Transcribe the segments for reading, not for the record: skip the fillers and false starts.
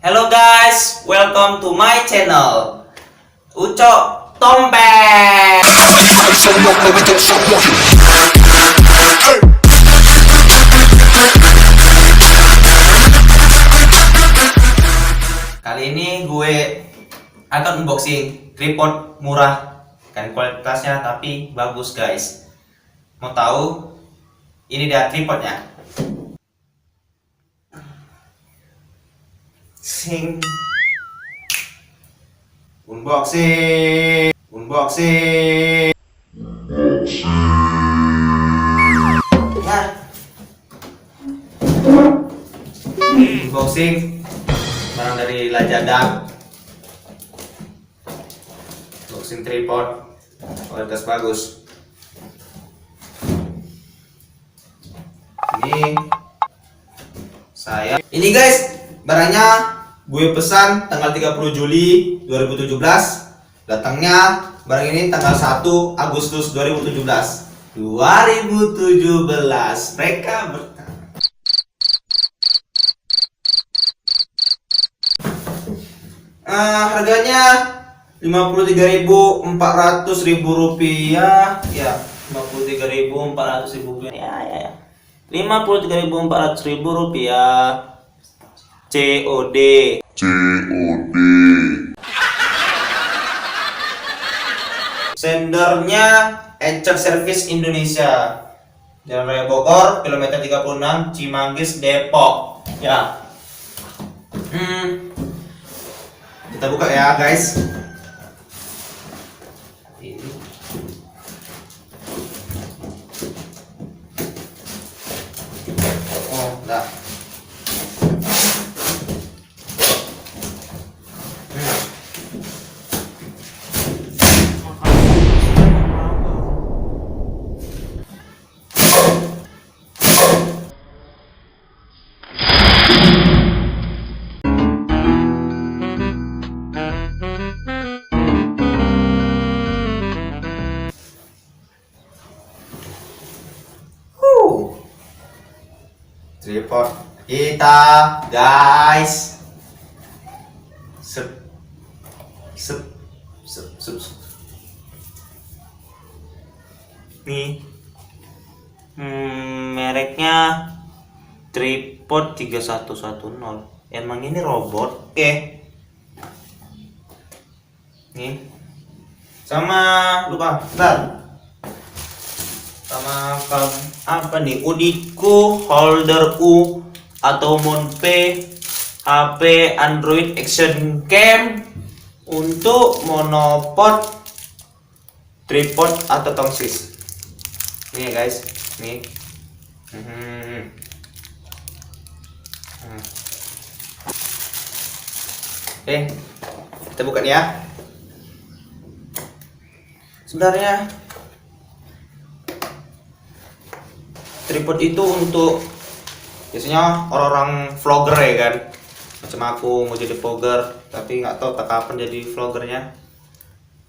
Hello guys, welcome to my channel Ucok Tompeng. Kali ini gue akan unboxing tripod murah kan, kualitasnya tapi bagus guys. Mau tahu? Ini dia tripodnya. Sing. Unboxing. Ya. Unboxing barang dari Lazada. Unboxing tripod kualitas bagus. Ini guys, barangnya gue pesan tanggal 30 Juli 2017. Datangnya barang ini tanggal 1 Agustus 2017. Mereka bertanya. Harganya Rp53.400 ya, Rp53.400 ya. Rp53.400 COD. Sendernya Encer Service Indonesia, Jalan Raya Bogor, kilometer 36, Cimanggis, Depok. Ya. Kita buka ya, guys. Ini. Oh, dah. Tripod kita guys. Nih, mereknya Tripod 3110. Emang ini robot? Oke. Nih, sama lupa, bentar. Sama apa nih, Udiko holder U atau mount P HP Android Action Cam untuk monopod, tripod atau tongsis. Nih guys, nih. Kita buka nih ya. Sebenarnya tripod itu untuk biasanya orang-orang vlogger ya kan, macam aku mau jadi vlogger tapi nggak tahu tak kapan jadi vloggernya.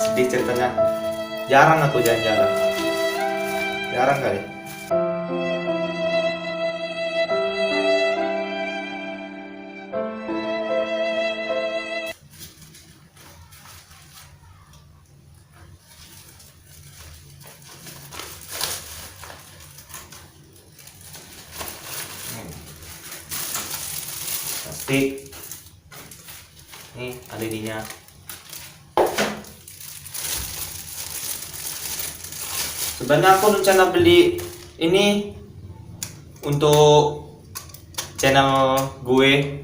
Sedih ceritanya, jarang aku jalan-jalan, jarang kali. Plastik. Nih LED-nya. Sebenarnya aku rencana beli ini untuk channel gue,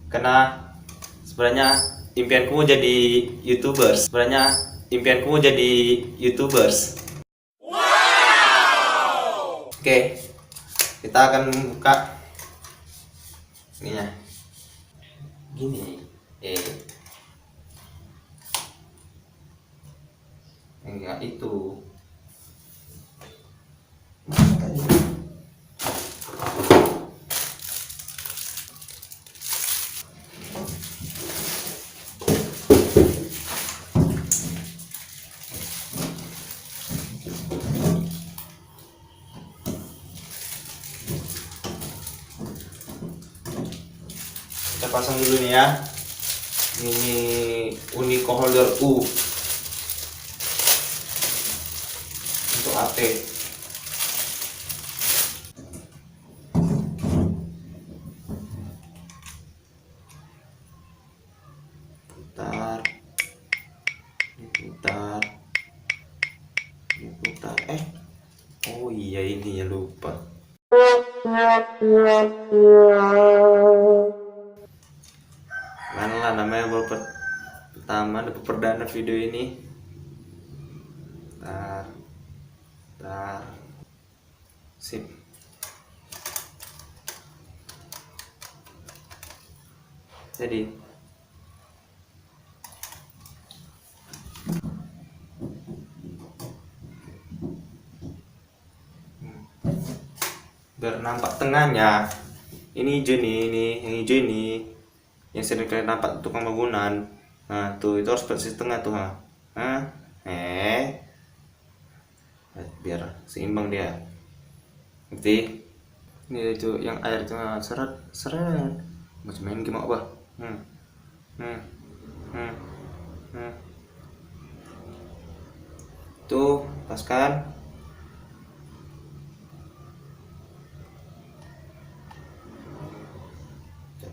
karena sebenarnya impianku jadi YouTubers. Oke, kita akan buka ininya. Gini. Enggak itu. Kita pasang dulu nih ya. Ini Unico holder U untuk AP. Putar, diputar, diputar. Oh iya, ini ya, lupa. Mana namanya baru pertama, perdana video ini. Tar, sip. Jadi biar nampak tengahnya, ini hijau nih, ini yang hijau ini yang sering kalian nampak tukang bangunan. Nah tuh, itu harus persis tengah tuh. Biar seimbang dia. Ngerti? Ini itu yang air itu seret seret macam main game apa. Tuh, lepaskan.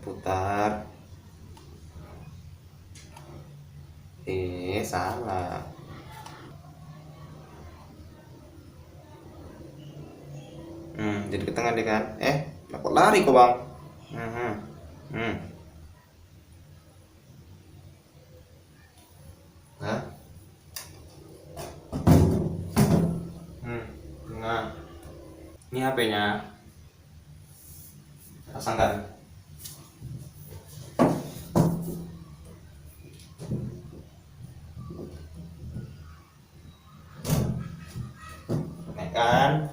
Putar. Salah. Jadi ke tengah deh kan. Kok lari kok bang? Nah. Tengah. Ini HP-nya. Pasangkan. Kan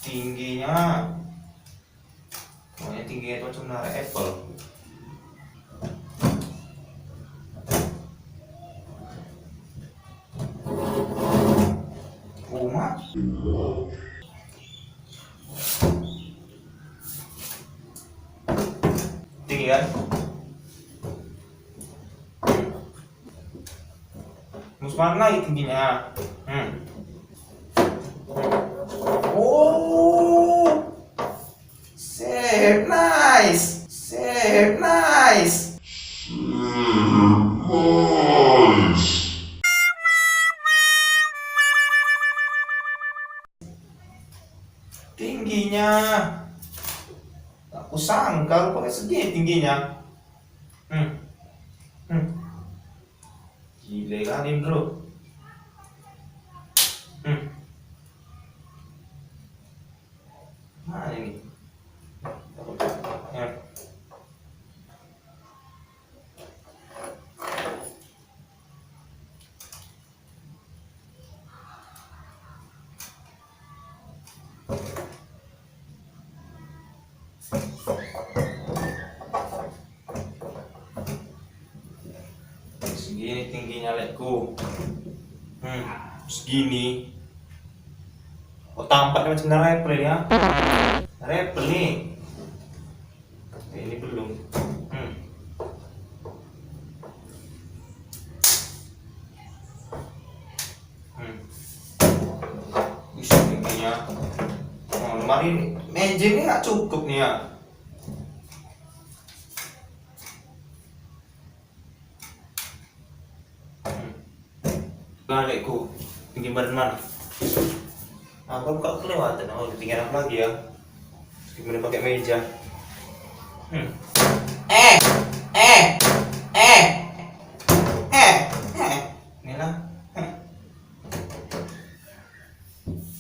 tingginya pokoknya tingginya itu macam nara apple. Rumah tinggi kan. Mana lagi tingginya? Oh, save nice, save nice. Tingginya, aku sangka pakai segini tingginya. Gile kali bro. Mana ini? Segini tingginya lekku. Segini. Oh, tampaknya macam rapel ya. Rapel nih. Ini belum. Bisa tingginya. Lemari meja ini nggak cukup nih ya. Balikku tinggi badan mana? Aku buka kelewatan. Oh, tinggal apa lagi ya? Gimana pakai meja? Inilah.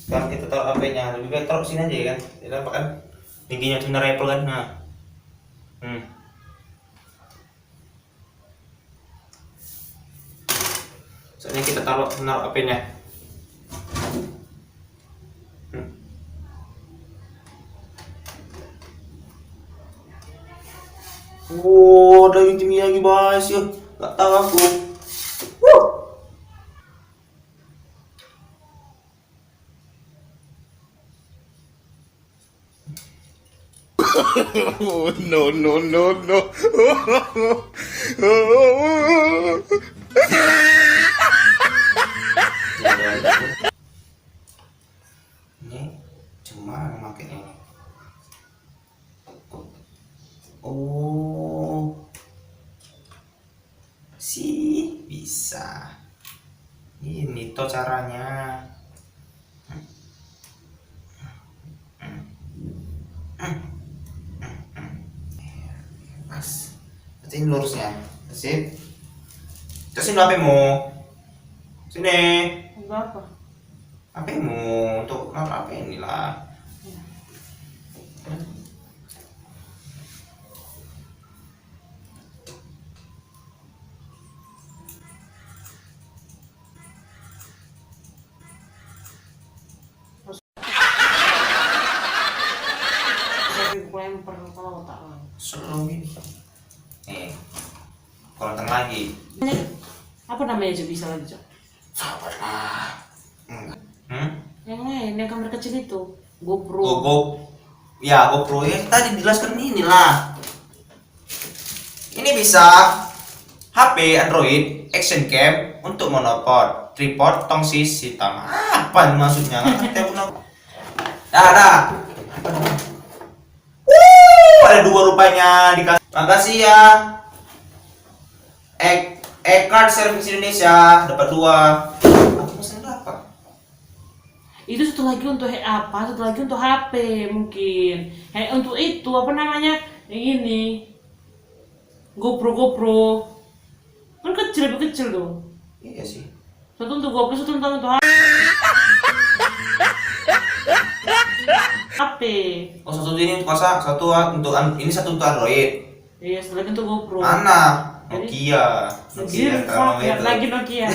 Sekarang kita taruh HP-nya. Lebih baik taruh sini aja ya kan? Tidak apa kan? Tingginya cuma Apple kan? Nah. Soalnya kita taruh HP-nya. Wow, ada yang tinggi lagi guys ya. Gak tahu aku. No, no, no, no. Ini cuma makanya ini. Oh, sih bisa. Ini tuh caranya. Pas. Ini lurusnya. Sip. Terus ini HP-mu. Sini. Enggak apa? HP-mu untuk naruh HP inilah. Saya lempar kalau tak mau. Seru ini. Nih. Kalau lagi. Apa namanya aja bisa lagi, Cok? Sabar lah. Yang lain, yang kamera kecil itu. GoPro. Ya, GoPro ya tadi dijelaskan inilah. Ini bisa HP Android action cam untuk monopod, tripod, tongsis hitam. Apa maksudnya? Nggak ngerti aku. Dah. Ada 2 rupanya dikasih. Makasih ya. Card Service Indonesia dapat 2. Aku pesan apa? Itu satu lagi untuk apa? Satu lagi untuk HP mungkin. Untuk itu apa namanya? Yang ini. GoPro. Kan kecil, lebih kecil tuh. Iya sih. Satu untuk GoPro, satu untuk HP. Oh, satu ini untuk masa, satu untuk ini satu untuk Android. Iya, satu lagi untuk GoPro. Mana? Nokia. Kalau itu. Lagi Nokia.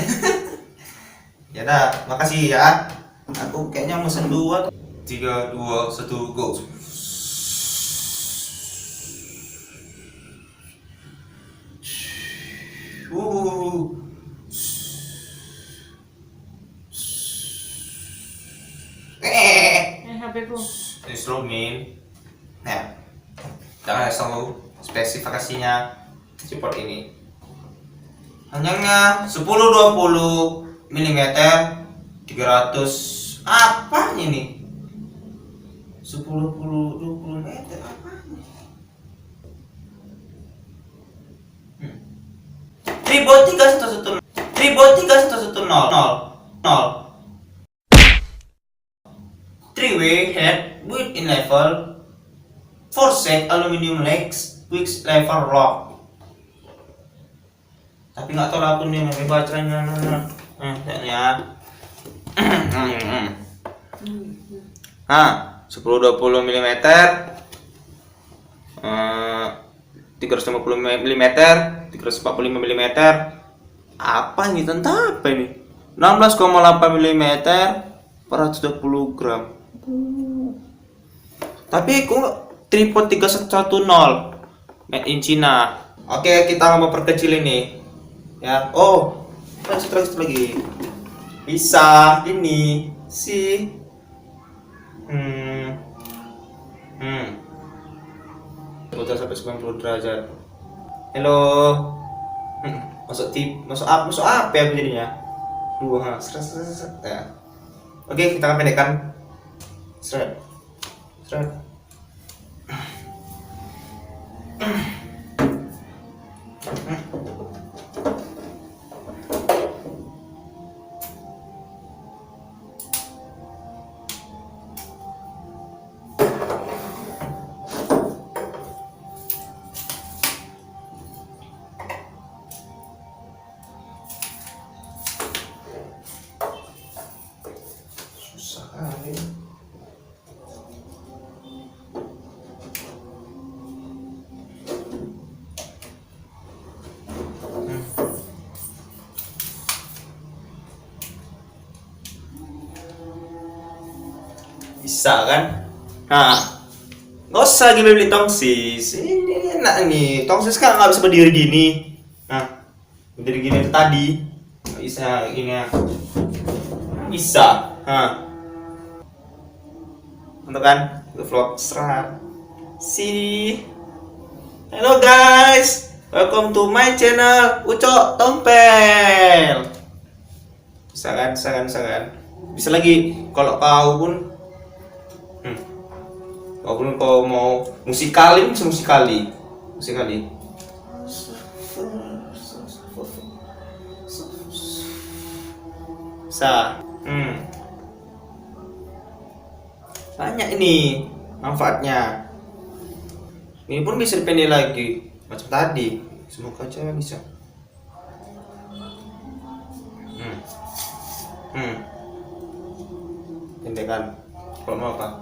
Ya dah, makasih ya. Aku kayaknya mesen 2. 3, 2, 1, go. HP ku. Instrumen. Nah, jangan tahu spesifikasinya support ini. Panjangnya 10-20 mm 300 apa ini? 10-20 meter apa? Tripod 3110 3-way head with in level 4 set aluminium legs with lever lock. Tapi nggak tahu lah aku nih mau bacanya. Ya. 10-20 mm 350 mm 345 mm. Apa ini tentang apa ini? 16,8 mm 420 gram. Tapi kok tripod 3110 made in China. Oke, kita mau perkecil ini. Ya. Oh, satu lagi. Bisa ini sih. Putar sampai 90 derajat. Halo. Masuk apa ya jadinya? Ya. Oke, kita akan pendekkan. Seret. Susah kali. Bisa kan? Nah, nggak usah lagi beli tongsis. Ini enak nih. Tongsis kan nggak bisa berdiri gini. Nah, berdiri gini dari tadi. Nggak bisa gini ya. Bisa. Untuk kan? Itu vlog serat. See. Hello guys, welcome to my channel Ucok Tompel. Bisa kan? Bisa lagi kalau kau pun walaupun kau mau musikali, bisa musikali. Banyak ini manfaatnya. Ini pun bisa dipendek lagi macam tadi. Semoga aja bisa. Pendekkan. Kalau mau apa?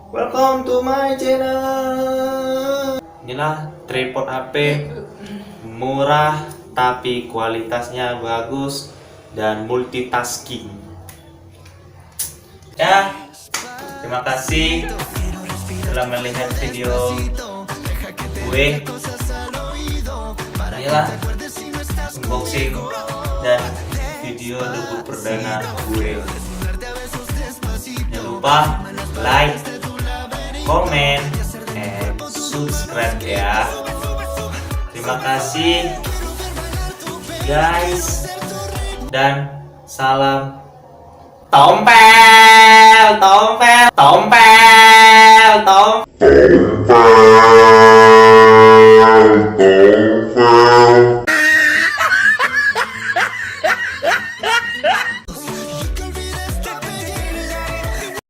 Welcome to my channel. Inilah tripod HP murah tapi kualitasnya bagus dan multitasking. Ya, terima kasih telah melihat video gue. Inilah unboxing dan video debut perdana gue. Jangan lupa like, comment, and subscribe ya. Terima kasih guys, dan salam tompel.